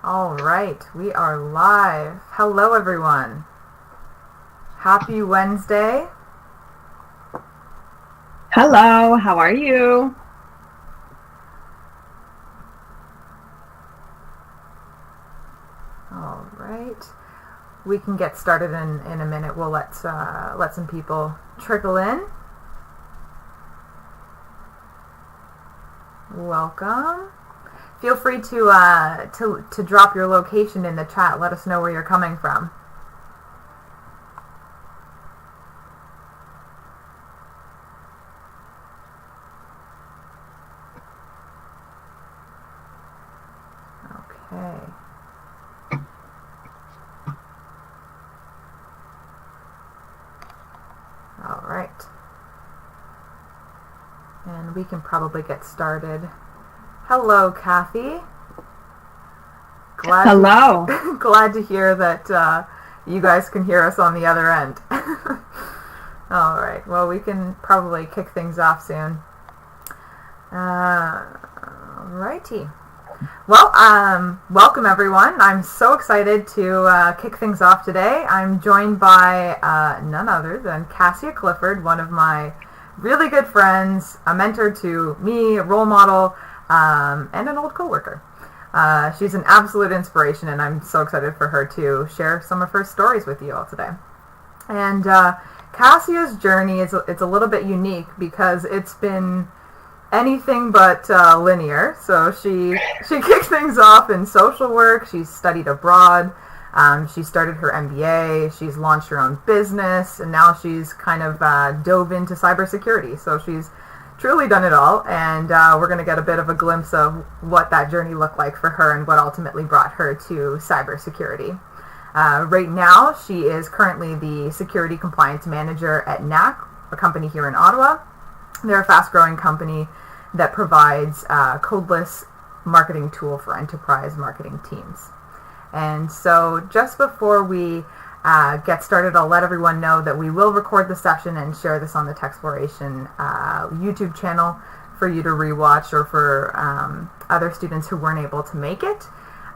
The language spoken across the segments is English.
All right, we are live. Hello, everyone. Happy Wednesday. Hello, how are you? All right, we can get started in a minute. We'll let some people trickle in. Welcome. Feel free to drop your location in the chat. Let us know where you're coming from. Okay. All right. And we can probably get started. Hello, Kathy. Hello. Glad to hear that you guys can hear us on the other end. All right. Well, we can probably kick things off soon. Righty. Well, welcome everyone. I'm so excited to kick things off today. I'm joined by none other than Kassia Clifford, one of my really good friends, a mentor to me, a role model, and an old coworker. She's an absolute inspiration, and I'm so excited for her to share some of her stories with you all today. And Kassia's journey is it's a little bit unique because it's been anything but linear. So she kicked things off in social work. She's studied abroad. She started her MBA. She's launched her own business, and now she's kind of dove into cybersecurity. So she's truly done it all, and we're going to get a bit of a glimpse of what that journey looked like for her and what ultimately brought her to cybersecurity. Right now, she is currently the security compliance manager at Knak, a company here in Ottawa. They're a fast-growing company that provides a codeless marketing tool for enterprise marketing teams. And so just before we get started, I'll let everyone know that we will record the session and share this on the Techsploration YouTube channel for you to rewatch, or for other students who weren't able to make it.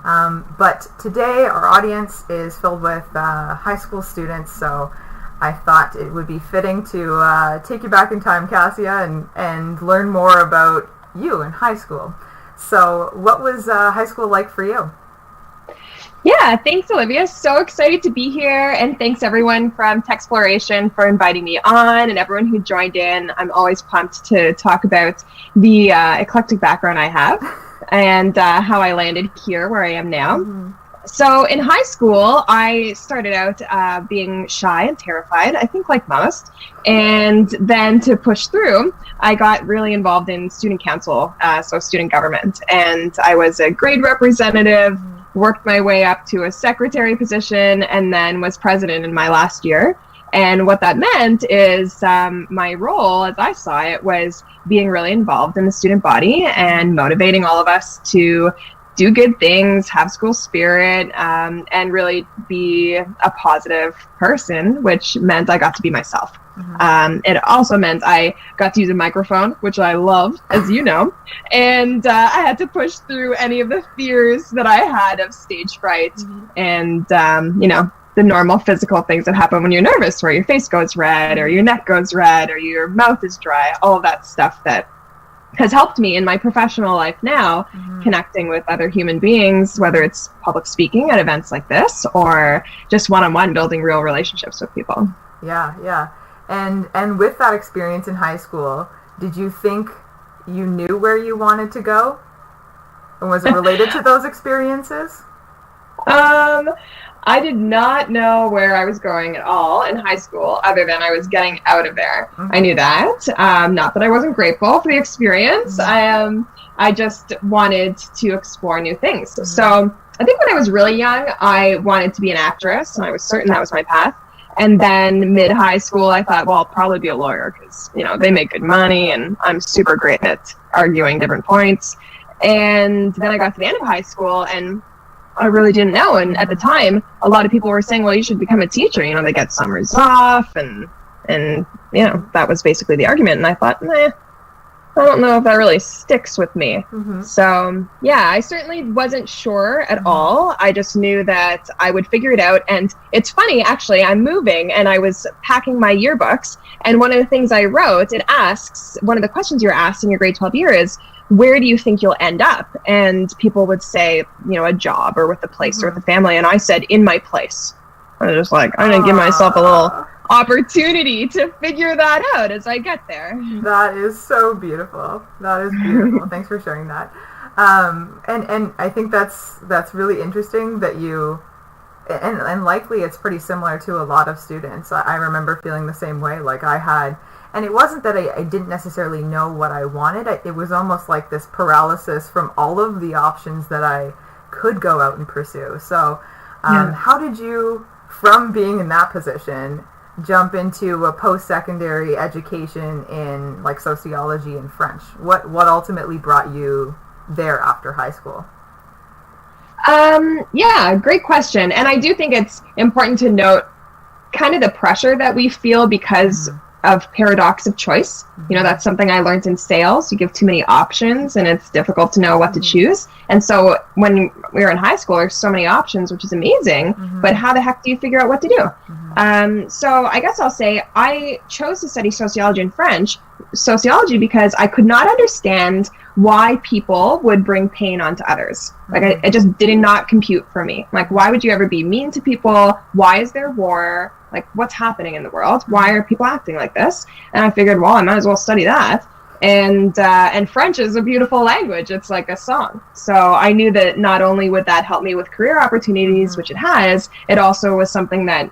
But today our audience is filled with high school students, so I thought it would be fitting to take you back in time, Kassia, and learn more about you in high school. So what was high school like for you? Yeah, thanks, Olivia. So excited to be here, and thanks everyone from Techsploration for inviting me on, and everyone who joined in. I'm always pumped to talk about the eclectic background I have and how I landed here where I am now. Mm-hmm. So in high school, I started out being shy and terrified, I think like most, and then to push through, I got really involved in student council, so student government, and I was a grade representative, worked my way up to a secretary position, and then was president in my last year. And what that meant is my role, as I saw it, was being really involved in the student body and motivating all of us to do good things, have school spirit, and really be a positive person, which meant I got to be myself. Mm-hmm. It also meant I got to use a microphone, which I love, as you know, and I had to push through any of the fears that I had of stage fright, mm-hmm. and, the normal physical things that happen when you're nervous, where your face goes red, or your neck goes red, or your mouth is dry, all of that stuff that has helped me in my professional life now, mm-hmm. connecting with other human beings, whether it's public speaking at events like this or just one-on-one building real relationships with people. Yeah. And with that experience in high school, did you think you knew where you wanted to go? And was it related to those experiences? I did not know where I was going at all in high school, other than I was getting out of there. Mm-hmm. I knew that. Not that I wasn't grateful for the experience. Mm-hmm. I just wanted to explore new things. Mm-hmm. So I think when I was really young, I wanted to be an actress, and I was certain that was my path. And then mid-high school, I thought, well, I'll probably be a lawyer because, they make good money, and I'm super great at arguing different points. And then I got to the end of high school, and I really didn't know. And at the time, a lot of people were saying, well, you should become a teacher. They get summers off, and that was basically the argument. And I thought, I don't know if that really sticks with me. So yeah, I certainly wasn't sure at all. I just knew that I would figure it out. And it's funny, actually, I'm moving and I was packing my yearbooks, and one of the things I wrote, it asks, one of the questions you're asked in your grade 12 year is, where do you think you'll end up? And people would say, a job or with the place or with the family. And I said, in my place. I was just like, I'm going to give myself a little opportunity to figure that out as I get there. That is so beautiful. That is beautiful. Thanks for sharing that. And I think that's really interesting that you, and likely it's pretty similar to a lot of students. I remember feeling the same way. Like I had, and it wasn't that I didn't necessarily know what I wanted. It was almost like this paralysis from all of the options that I could go out and pursue. So how did you, from being in that position, jump into a post-secondary education in like sociology and French? What ultimately brought you there after high school? Yeah, great question. And I do think it's important to note kind of the pressure that we feel because of paradox of choice. That's something I learned in sales. You give too many options and it's difficult to know what to choose. And so when we were in high school, there's so many options, which is amazing, but how the heck do you figure out what to do? So I guess I'll say I chose to study sociology and French, sociology, because I could not understand why people would bring pain onto others. Like it just did not compute for me. Like, why would you ever be mean to people? Why is there war? Like, what's happening in the world? Why are people acting like this? And I figured, well, I might as well study that. And French is a beautiful language. It's like a song. So I knew that not only would that help me with career opportunities, which it has, it also was something that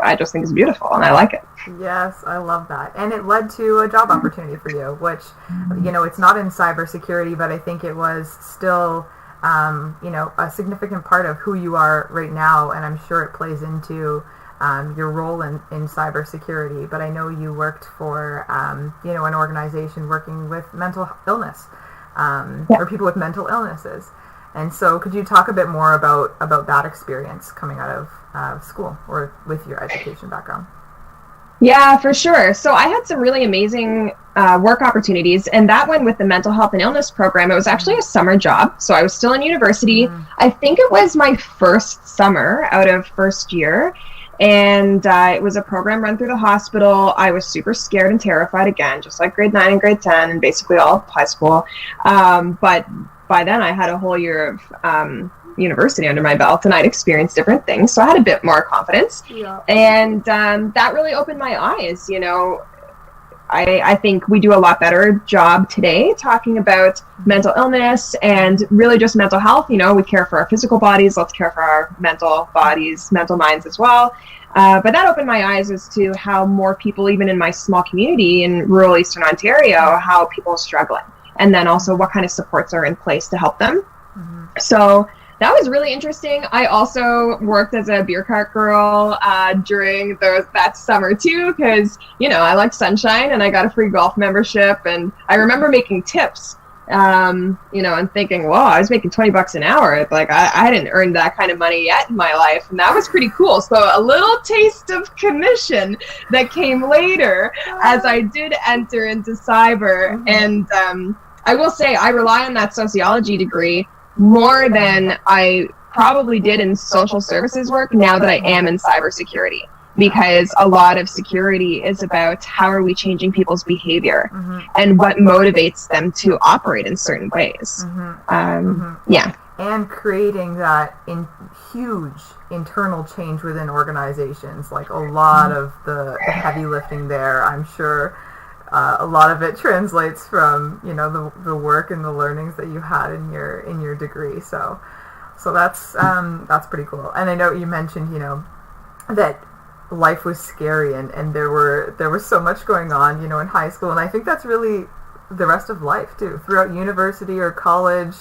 I just think is beautiful and I like it. Yes, I love that. And it led to a job opportunity for you, which, it's not in cybersecurity, but I think it was still, a significant part of who you are right now. And I'm sure it plays into your role in cybersecurity. But I know you worked for, an organization working with mental illness, or people with mental illnesses. And so could you talk a bit more about that experience coming out of school or with your education background? Yeah, for sure. So I had some really amazing work opportunities, and that one with the mental health and illness program, it was actually a summer job. So I was still in university. I think it was my first summer out of first year, and it was a program run through the hospital. I was super scared and terrified again, just like grade 9 and grade 10 and basically all of high school. But by then I had a whole year of university under my belt, and I'd experienced different things, so I had a bit more confidence. And that really opened my eyes. I think we do a lot better job today talking about mental illness and really just mental health. We care for our physical bodies, let's care for our mental bodies, mental minds as well. But that opened my eyes as to how more people, even in my small community in rural Eastern Ontario, how people are struggling, and then also what kind of supports are in place to help them. So that was really interesting. I also worked as a beer cart girl during that summer too, because I like sunshine and I got a free golf membership, and I remember making tips, and thinking, "Whoa, I was making $20 an hour." Like I hadn't earned that kind of money yet in my life, and that was pretty cool. So a little taste of commission that came later as I did enter into cyber, and I will say I rely on that sociology degree more than I probably did in social services work now that I am in cybersecurity, because a lot of security is about how are we changing people's behavior and what motivates them to operate in certain ways. Yeah. And creating that huge internal change within organizations, like a lot of the heavy lifting there, I'm sure. A lot of it translates from the work and the learnings that you had in your degree. So that's pretty cool. And I know you mentioned that life was scary and there was so much going on in high school, and I think that's really the rest of life too, throughout university or college,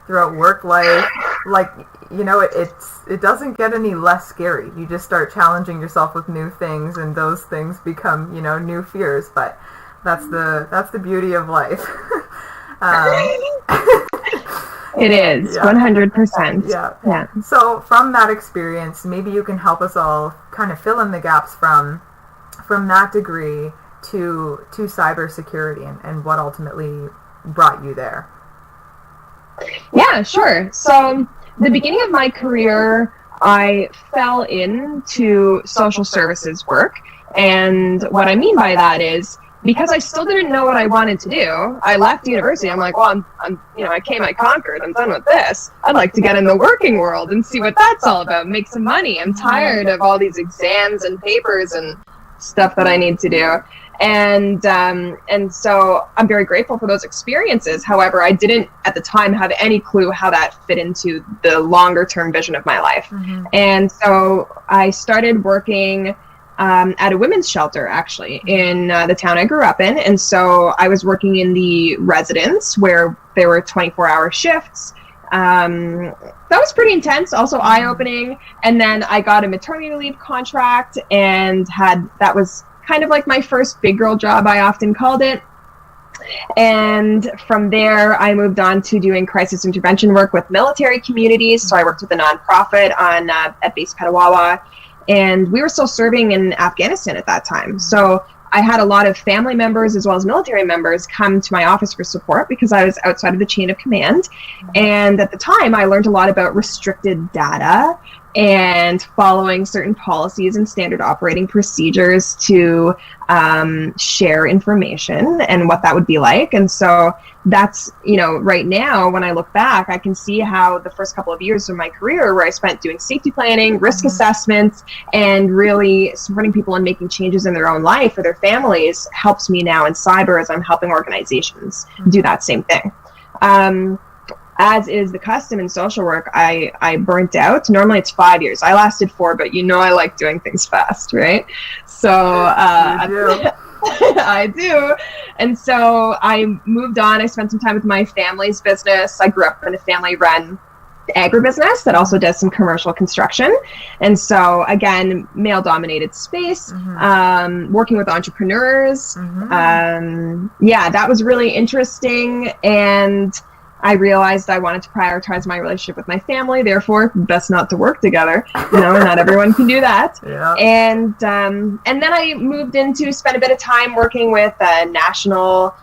throughout work life. Like it doesn't get any less scary. You just start challenging yourself with new things, and those things become new fears. But that's the beauty of life. It is, 100%. Yeah. So from that experience, maybe you can help us all kind of fill in the gaps from that degree to cybersecurity and what ultimately brought you there? Yeah, sure. So the beginning of my career, I fell into social services work. And what I mean by that is, because I still didn't know what I wanted to do, I left university. I'm like, well, I came, I conquered. I'm done with this. I'd like to get in the working world and see what that's all about, make some money. I'm tired of all these exams and papers and stuff that I need to do. And so I'm very grateful for those experiences. However, I didn't at the time have any clue how that fit into the longer term vision of my life. Mm-hmm. And so I started working at a women's shelter, actually, in the town I grew up in. And so I was working in the residence where there were 24-hour shifts. That was pretty intense, also eye-opening. And then I got a maternity leave contract and that was kind of like my first big girl job, I often called it. And from there, I moved on to doing crisis intervention work with military communities. So I worked with a nonprofit at Base Petawawa. And we were still serving in Afghanistan at that time. So I had a lot of family members as well as military members come to my office for support because I was outside of the chain of command. And at the time, I learned a lot about restricted data and following certain policies and standard operating procedures to share information and what that would be like. And so that's, right now, when I look back, I can see how the first couple of years of my career where I spent doing safety planning, risk assessments, and really supporting people and making changes in their own life or their families helps me now in cyber as I'm helping organizations do that same thing. As is the custom in social work, I burnt out. Normally it's 5 years. I lasted 4, but I like doing things fast, right? So I do. And so I moved on. I spent some time with my family's business. I grew up in a family-run agribusiness that also does some commercial construction. And so, again, male-dominated space, working with entrepreneurs. That was really interesting. And I realized I wanted to prioritize my relationship with my family, therefore, best not to work together. Not everyone can do that. Yeah. And then I moved into, spent a bit of time working with a national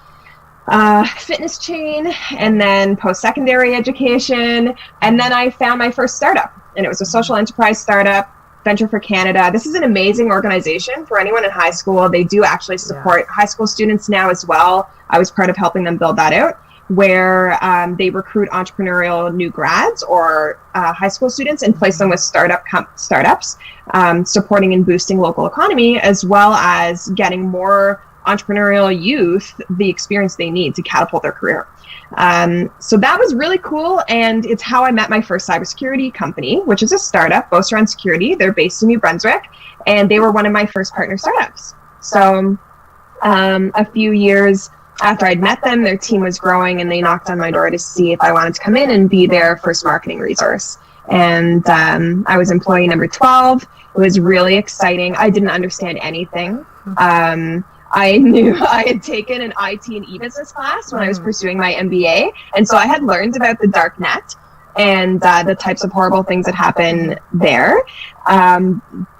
fitness chain, and then post-secondary education. And then I found my first startup, and it was a social enterprise startup, Venture for Canada. This is an amazing organization for anyone in high school. They do actually support high school students now as well. I was part of helping them build that out, where they recruit entrepreneurial new grads or high school students and place them with startups, supporting and boosting local economy, as well as getting more entrepreneurial youth the experience they need to catapult their career. So that was really cool, and it's how I met my first cybersecurity company, which is a startup, Boaster on Security. They're based in New Brunswick, and they were one of my first partner startups. So a few years after I'd met them, their team was growing, and they knocked on my door to see if I wanted to come in and be their first marketing resource. And I was employee number 12. It was really exciting. I didn't understand anything. I knew I had taken an IT and e-business class when I was pursuing my MBA. And so I had learned about the dark net and the types of horrible things that happen there.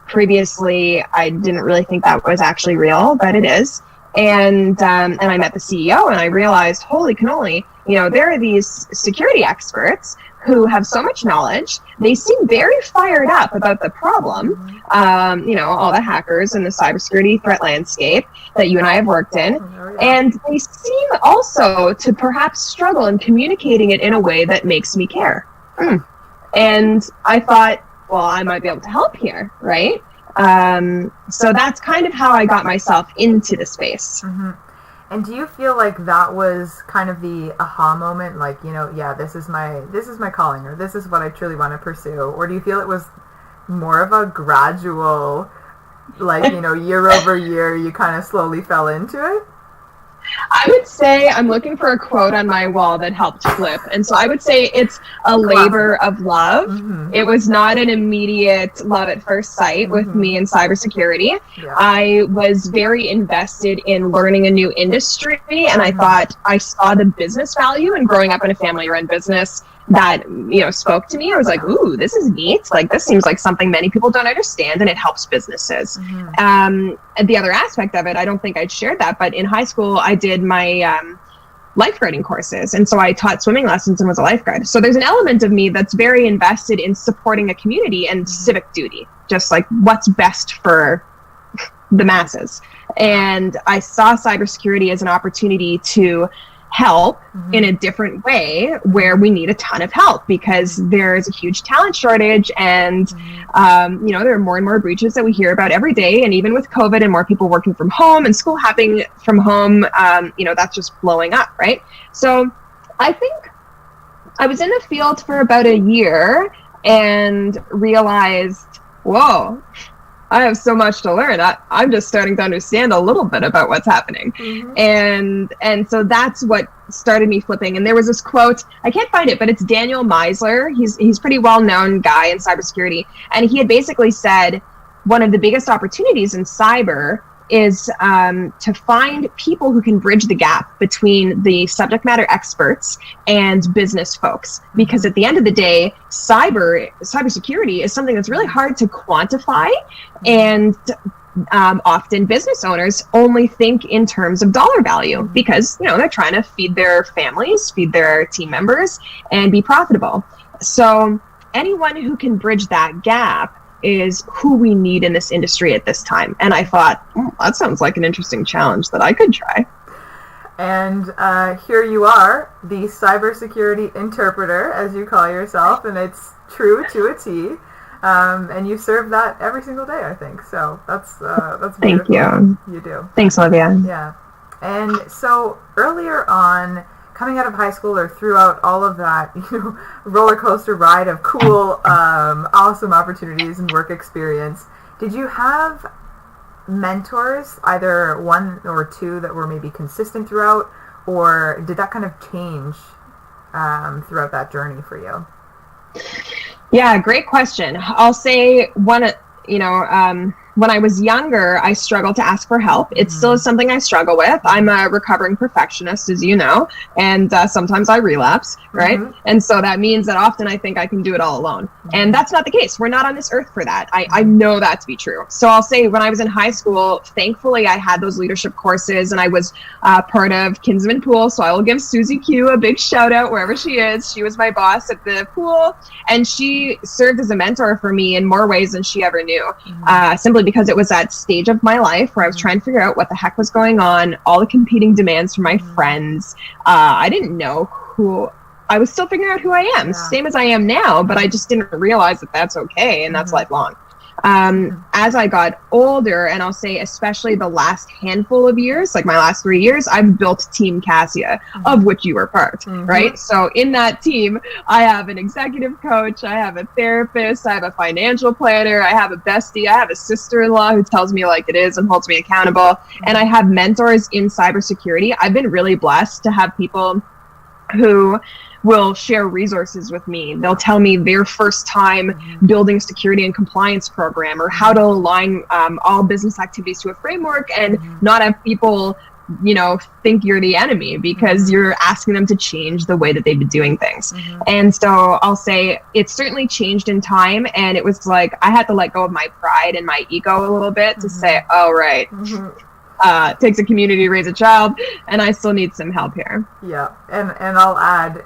Previously, I didn't really think that was actually real, but it is. And I met the CEO, and I realized, holy cannoli, there are these security experts who have so much knowledge. They seem very fired up about the problem, all the hackers and the cybersecurity threat landscape that you and I have worked in. And they seem also to perhaps struggle in communicating it in a way that makes me care. And I thought, well, I might be able to help here, right? So that's kind of how I got myself into the space. And do you feel like that was kind of the aha moment, like, this is my calling, or this is what I truly want to pursue? Or do you feel it was more of a gradual, like, year over year, you kind of slowly fell into it? I would say I'm looking for a quote on my wall that helped flip. And so I would say it's a labor of love. It was not an immediate love at first sight with me in cybersecurity. I was very invested in learning a new industry, and I thought I saw the business value in growing up in a family-run business that, spoke to me. I was like, ooh, this is neat. Like, this seems like something many people don't understand, and it helps businesses. And the other aspect of it, I don't think I'd shared that, but in high school, I did my lifeguarding courses. And so I taught swimming lessons and was a lifeguard. So there's an element of me that's very invested in supporting a community and civic duty, just like what's best for the masses. And I saw cybersecurity as an opportunity to help in a different way where we need a ton of help because there's a huge talent shortage and there are more and more breaches that we hear about every day. And even with COVID and more people working from home and school happening from home, that's just blowing up, right? So I think I was in the field for about a year and realized, whoa, I have so much to learn. I'm just starting to understand a little bit about what's happening. And so that's what started me flipping. And there was this quote, I can't find it, but it's Daniel Meisler. He's pretty well-known guy in cybersecurity. And he had basically said, one of the biggest opportunities in cyber is to find people who can bridge the gap between the subject matter experts and business folks. Because at the end of the day, cybersecurity is something that's really hard to quantify, and often business owners only think in terms of dollar value because they're trying to feed their families, feed their team members, and be profitable. So anyone who can bridge that gap is who we need in this industry at this time. And I thought, that sounds like an interesting challenge that I could try. And here you are, the cybersecurity interpreter, as you call yourself, and it's true to a T. And you serve that every single day, I think. So that's beautiful. Thank you. You do. Thanks, Olivia. Yeah. And so earlier on, coming out of high school or throughout all of that, roller coaster ride of cool, awesome opportunities and work experience, did you have mentors, either one or two that were maybe consistent throughout, or did that kind of change throughout that journey for you? Yeah, great question. I'll say when I was younger, I struggled to ask for help. It still is something I struggle with. I'm a recovering perfectionist, as you know, and sometimes I relapse, right? And so that means that often I think I can do it all alone. And that's not the case. We're not on this earth for that. I know that to be true. So I'll say when I was in high school, thankfully I had those leadership courses and I was part of Kinsman Pool. So I will give Susie Q a big shout out wherever she is. She was my boss at the pool and she served as a mentor for me in more ways than she ever knew. Simply because it was that stage of my life where I was trying to figure out what the heck was going on, all the competing demands from my friends. I didn't know who, I was still figuring out who I am, same as I am now, but I just didn't realize that that's okay, and that's lifelong. As I got older, and I'll say especially the last handful of years, like my last 3 years, I've built Team Kassia, of which you were part, right? So in that team, I have an executive coach, I have a therapist, I have a financial planner, I have a bestie, I have a sister-in-law who tells me like it is and holds me accountable, and I have mentors in cybersecurity. I've been really blessed to have people who will share resources with me. They'll tell me their first time building a security and compliance program, or how to align all business activities to a framework and not have people, think you're the enemy because you're asking them to change the way that they've been doing things. And so I'll say it's certainly changed in time, and it was like I had to let go of my pride and my ego a little bit to say, oh, right. It takes a community to raise a child, and I still need some help here. Yeah, and I'll add,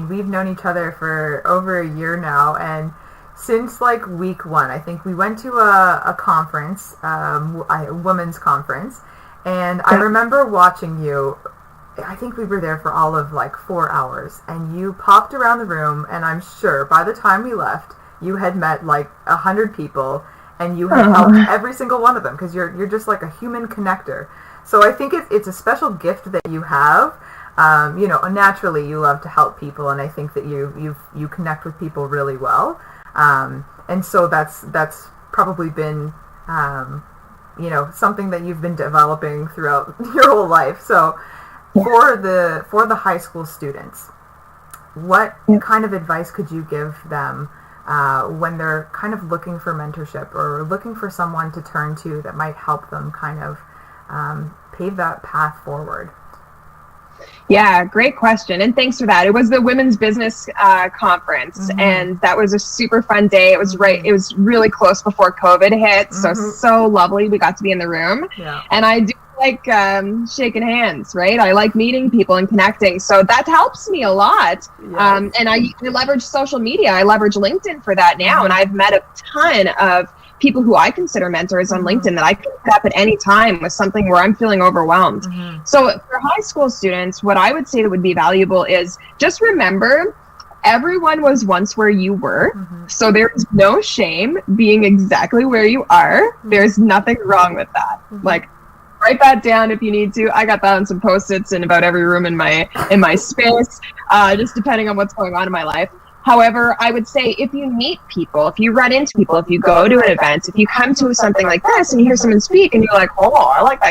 we've known each other for over a year now, and since like week one, I think we went to a conference, a women's conference, and I remember watching you. I think we were there for all of like 4 hours, and you popped around the room, and I'm sure by the time we left, you had met like 100 people. And you have helped every single one of them because you're just like a human connector. So I think it's a special gift that you have. Naturally you love to help people, and I think that you connect with people really well. And so that's probably been something that you've been developing throughout your whole life. So for the high school students, what kind of advice could you give them when they're kind of looking for mentorship or looking for someone to turn to that might help them kind of pave that path forward? Yeah, great question. And thanks for that. It was the Women's Business Conference, and that was a super fun day. It was it was really close before COVID hit. So lovely. We got to be in the room. Yeah. And I do like shaking hands, right? I like meeting people and connecting. So that helps me a lot. Yes. And I leverage social media. I leverage LinkedIn for that now. And I've met a ton of people who I consider mentors on LinkedIn that I can pick up at any time with something where I'm feeling overwhelmed. So for high school students, what I would say that would be valuable is just remember everyone was once where you were. So there's no shame being exactly where you are. There's nothing wrong with that. Like, write that down if you need to. I got that on some Post-its in about every room in my space, just depending on what's going on in my life. However, I would say if you meet people, if you run into people, if you go to an event, if you come to something like this and you hear someone speak and you're like, oh, I like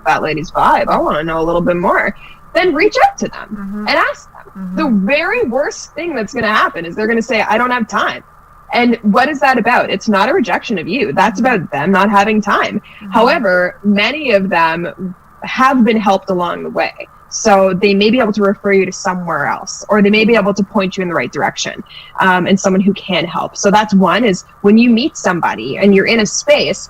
that lady's vibe, I want to know a little bit more, then reach out to them and ask them. The very worst thing that's going to happen is they're going to say, I don't have time. And what is that about? It's not a rejection of you. That's about them not having time. However, many of them have been helped along the way. So they may be able to refer you to somewhere else, or they may be able to point you in the right direction, and someone who can help. So that's one, is when you meet somebody and you're in a space,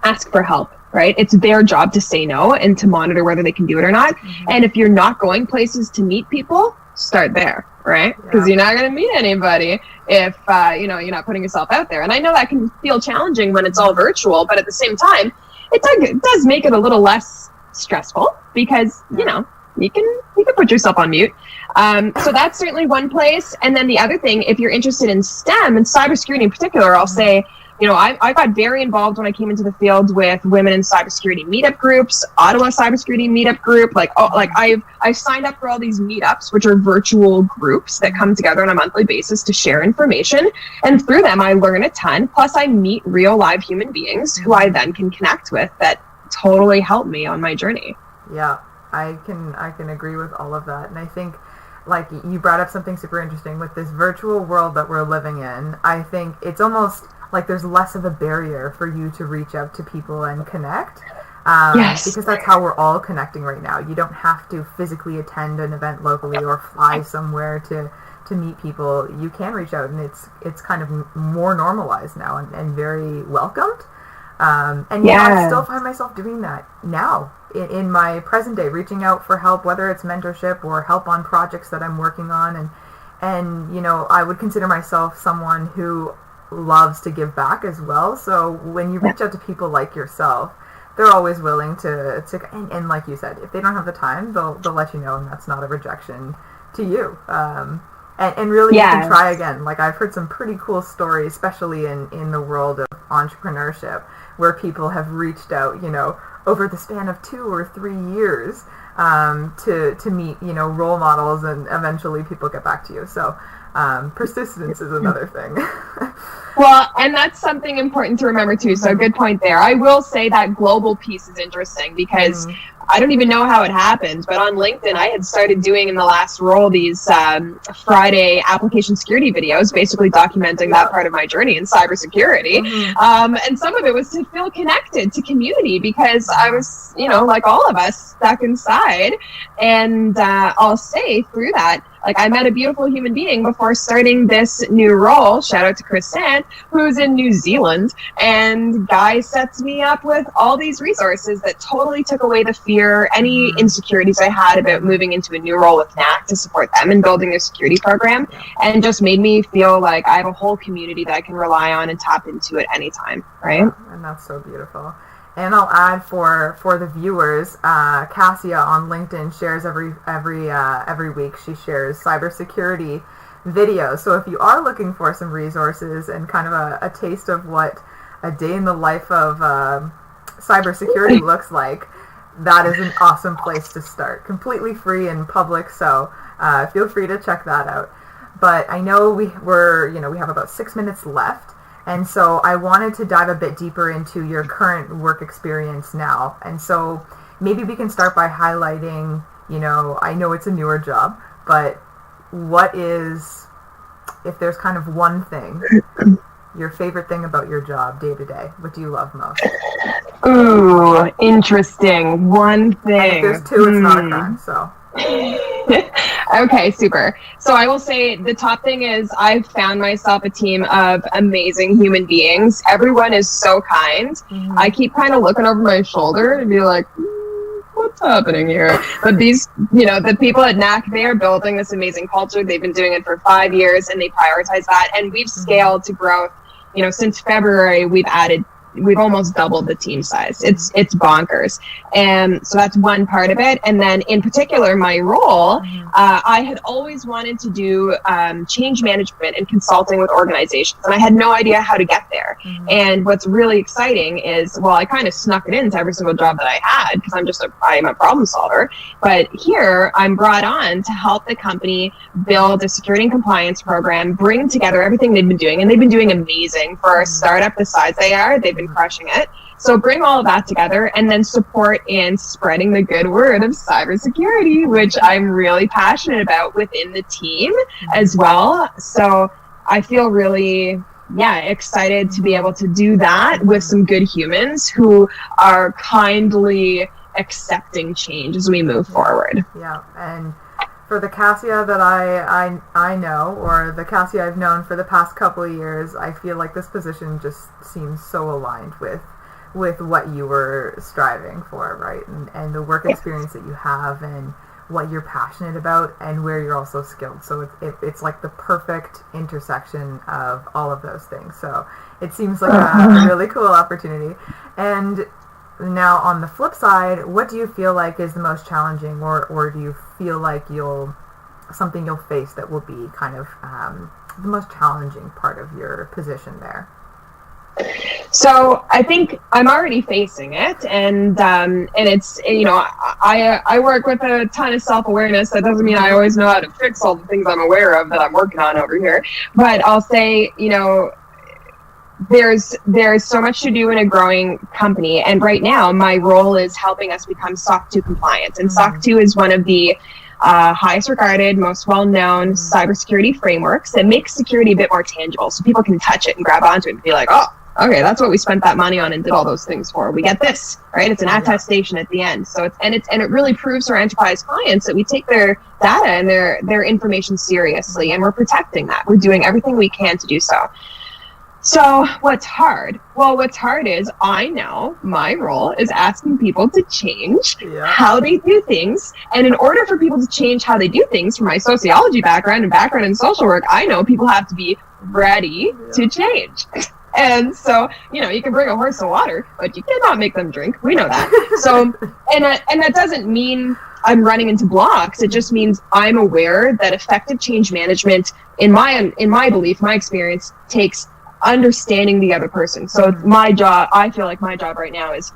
ask for help, right? It's their job to say no and to monitor whether they can do it or not. And if you're not going places to meet people, start there, right? Because you're not going to meet anybody if, you're not putting yourself out there. And I know that can feel challenging when it's all virtual, but at the same time, it does make it a little less stressful because, you can put yourself on mute. So that's certainly one place. And then the other thing, if you're interested in STEM and cybersecurity in particular, I'll say, I got very involved when I came into the field with women in cybersecurity meetup groups, Ottawa cybersecurity meetup group. I've signed up for all these meetups, which are virtual groups that come together on a monthly basis to share information. And through them, I learn a ton. Plus, I meet real live human beings who I then can connect with that totally help me on my journey. Yeah. I can agree with all of that. And I think, like, you brought up something super interesting with this virtual world that we're living in. I think it's almost like there's less of a barrier for you to reach out to people and connect. Because that's how we're all connecting right now. You don't have to physically attend an event locally or fly somewhere to meet people. You can reach out, and it's kind of more normalized now and very welcomed. I still find myself doing that now in my present day, reaching out for help, whether it's mentorship or help on projects that I'm working on. And I would consider myself someone who loves to give back as well. So when you reach out to people like yourself, they're always willing to and like you said, if they don't have the time, they'll let you know, and that's not a rejection to you. And really, you can try again. Like, I've heard some pretty cool stories, especially in the world of entrepreneurship, where people have reached out, over the span of 2 or 3 years to meet, role models, and eventually people get back to you. So persistence is another thing. Well, and that's something important to remember too. So good point there. I will say that global piece is interesting because I don't even know how it happened, but on LinkedIn, I had started doing in the last role these Friday application security videos, basically documenting that part of my journey in cybersecurity. And some of it was to feel connected to community because I was, like all of us, stuck inside. And I'll say through that, like, I met a beautiful human being before starting this new role. Shout out to Chris Sant, who's in New Zealand. And Guy sets me up with all these resources that totally took away the fear, any insecurities I had about moving into a new role with Knak to support them in building their security program, and just made me feel like I have a whole community that I can rely on and tap into at any time, right? And that's so beautiful. And I'll add for the viewers, Kassia on LinkedIn shares every week. She shares cybersecurity videos. So if you are looking for some resources and kind of a taste of what a day in the life of cybersecurity looks like, that is an awesome place to start. Completely free and public, so feel free to check that out. But I know we have about 6 minutes left. And so I wanted to dive a bit deeper into your current work experience now. And so maybe we can start by highlighting, I know it's a newer job, but what is, if there's kind of one thing, your favorite thing about your job day to day? What do you love most? Ooh, interesting. One thing. And if there's two, it's not a crime, so. Okay, super. So I will say the top thing is I've found myself a team of amazing human beings. Everyone is so kind. I keep kind of looking over my shoulder and be like, what's happening here? But these, the people at Knak, they are building this amazing culture. They've been doing it for 5 years and they prioritize that. And we've scaled to growth. Since February, we've almost doubled the team size. It's bonkers. And so that's one part of it. And then in particular, my role, I had always wanted to do change management and consulting with organizations. And I had no idea how to get there. And what's really exciting is, well, I kind of snuck it into every single job that I had because I'm a problem solver. But here I'm brought on to help the company build a security and compliance program, bring together everything they've been doing. And they've been doing amazing for a startup the size they are. They've been crushing it. So bring all of that together and then support in spreading the good word of cybersecurity, which I'm really passionate about within the team as well. So I feel really, excited to be able to do that with some good humans who are kindly accepting change as we move forward. Yeah, and for the Kassia that I know, or the Kassia I've known for the past couple of years, I feel like this position just seems so aligned with what you were striving for, right? And the work experience that you have and what you're passionate about and where you're also skilled. So it's like the perfect intersection of all of those things. So it seems like a really cool opportunity. And now, on the flip side, what do you feel like is the most challenging, or do you feel like something you'll face that will be kind of the most challenging part of your position there? So I think I'm already facing it, and it's, I work with a ton of self-awareness. That doesn't mean I always know how to fix all the things I'm aware of that I'm working on over here. But I'll say, there's so much to do in a growing company, and right now my role is helping us become SOC 2 compliant. And SOC 2 is one of the highest regarded, most well-known cybersecurity frameworks that makes security a bit more tangible, so people can touch it and grab onto it and be like, oh, okay, that's what we spent that money on and did all those things for. We get this, right? It's an attestation at the end. So it really proves to our enterprise clients that we take their data and their information seriously, and we're protecting that. We're doing everything we can to do so. So what's hard? Well, what's hard is I know my role is asking people to change how they do things. And in order for people to change how they do things, from my sociology background and background in social work, I know people have to be ready to change. And so, you can bring a horse to water, but you cannot make them drink. We know that. So, and that doesn't mean I'm running into blocks. It just means I'm aware that effective change management, in my belief, my experience, takes understanding the other person. So my job, I feel like my job right now is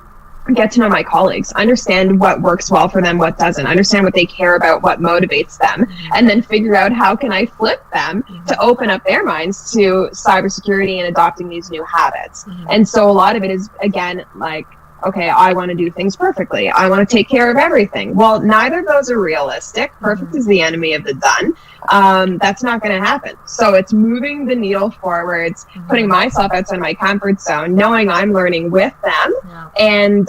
get to know my colleagues, understand what works well for them, what doesn't, understand what they care about, what motivates them, and then figure out how can I flip them to open up their minds to cybersecurity and adopting these new habits. And so a lot of it is, again, like, okay, I want to do things perfectly. I want to take care of everything. Well, neither of those are realistic. Perfect is the enemy of the done. That's not going to happen. So it's moving the needle forwards, putting myself outside my comfort zone, knowing I'm learning with them, and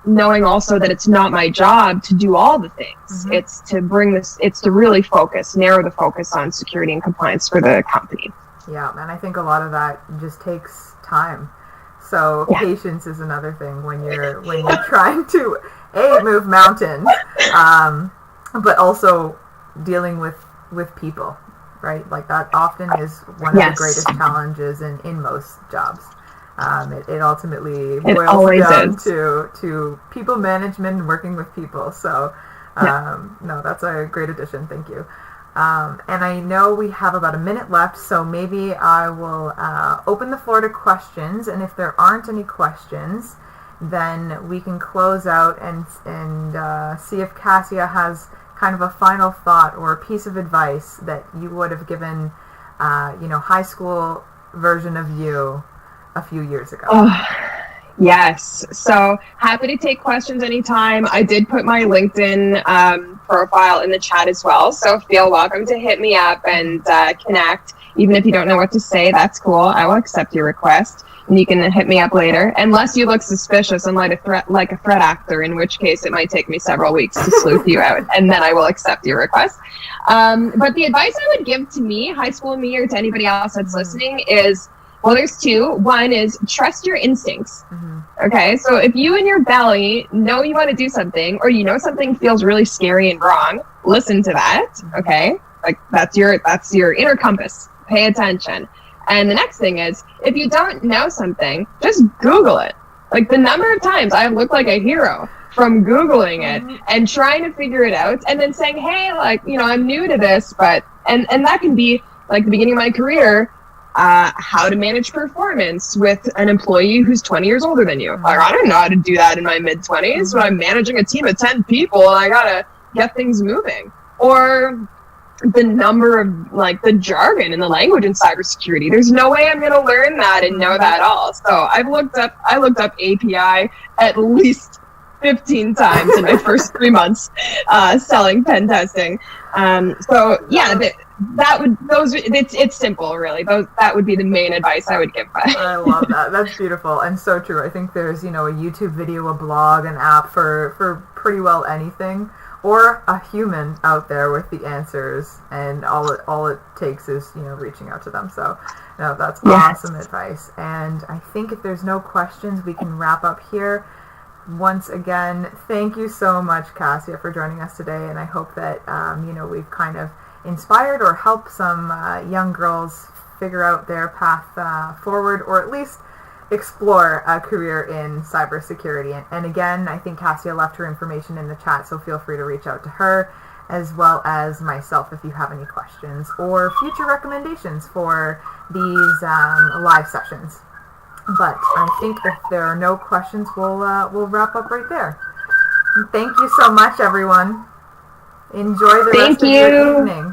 knowing also that it's not my job to do all the things. It's to really narrow the focus on security and compliance for the company. Yeah, and I think a lot of that just takes time. So patience is another thing when you're trying to move mountains, but also dealing with people, right? Like that often is one of the greatest challenges in most jobs. It ultimately boils down to people management and working with people. So no, that's a great addition. Thank you. And I know we have about a minute left, so maybe I will open the floor to questions. And if there aren't any questions, then we can close out and see if Kassia has kind of a final thought or a piece of advice that you would have given, high school version of you a few years ago. Yes. So happy to take questions anytime. I did put my LinkedIn profile in the chat as well. So feel welcome to hit me up and connect. Even if you don't know what to say, that's cool. I will accept your request. and you can hit me up later, unless you look suspicious and like a threat actor, in which case it might take me several weeks to sleuth you out, and then I will accept your request. But the advice I would give to me, high school me, or to anybody else that's listening is, well, there's two. One is trust your instincts. Okay, so if you in your belly know you want to do something, or you know something feels really scary and wrong, listen to that. Okay, like that's your inner compass. Pay attention. And the next thing is, if you don't know something, just Google it. Like the number of times I've looked like a hero from Googling it and trying to figure it out, and then saying, hey, like, you know, I'm new to this, but and that can be like the beginning of my career. How to manage performance with an employee who's 20 years older than you. Like, I don't know how to do that in my mid-20s when I'm managing a team of 10 people and I gotta get things moving. Or the number of, like, the jargon and the language in cybersecurity. There's no way I'm gonna learn that and know that all. So I looked up API at least 15 times in my first 3 months selling pen testing. So yeah, it's simple, really. That would be the main advice I would give. I love that. That's beautiful and so true. I think there's, you know, a YouTube video, a blog, an app for pretty well anything, or a human out there with the answers, and all it takes is, you know, reaching out to them. So, no, that's awesome advice. And I think if there's no questions, we can wrap up here. Once again, thank you so much, Kassia, for joining us today, and I hope that you know, we've kind of inspired or helped some young girls figure out their path forward, or at least explore a career in cybersecurity. And again, I think Kassia left her information in the chat, so feel free to reach out to her, as well as myself if you have any questions or future recommendations for these live sessions. But I think if there are no questions, we'll wrap up right there. Thank you so much, everyone. Enjoy the rest of your evening.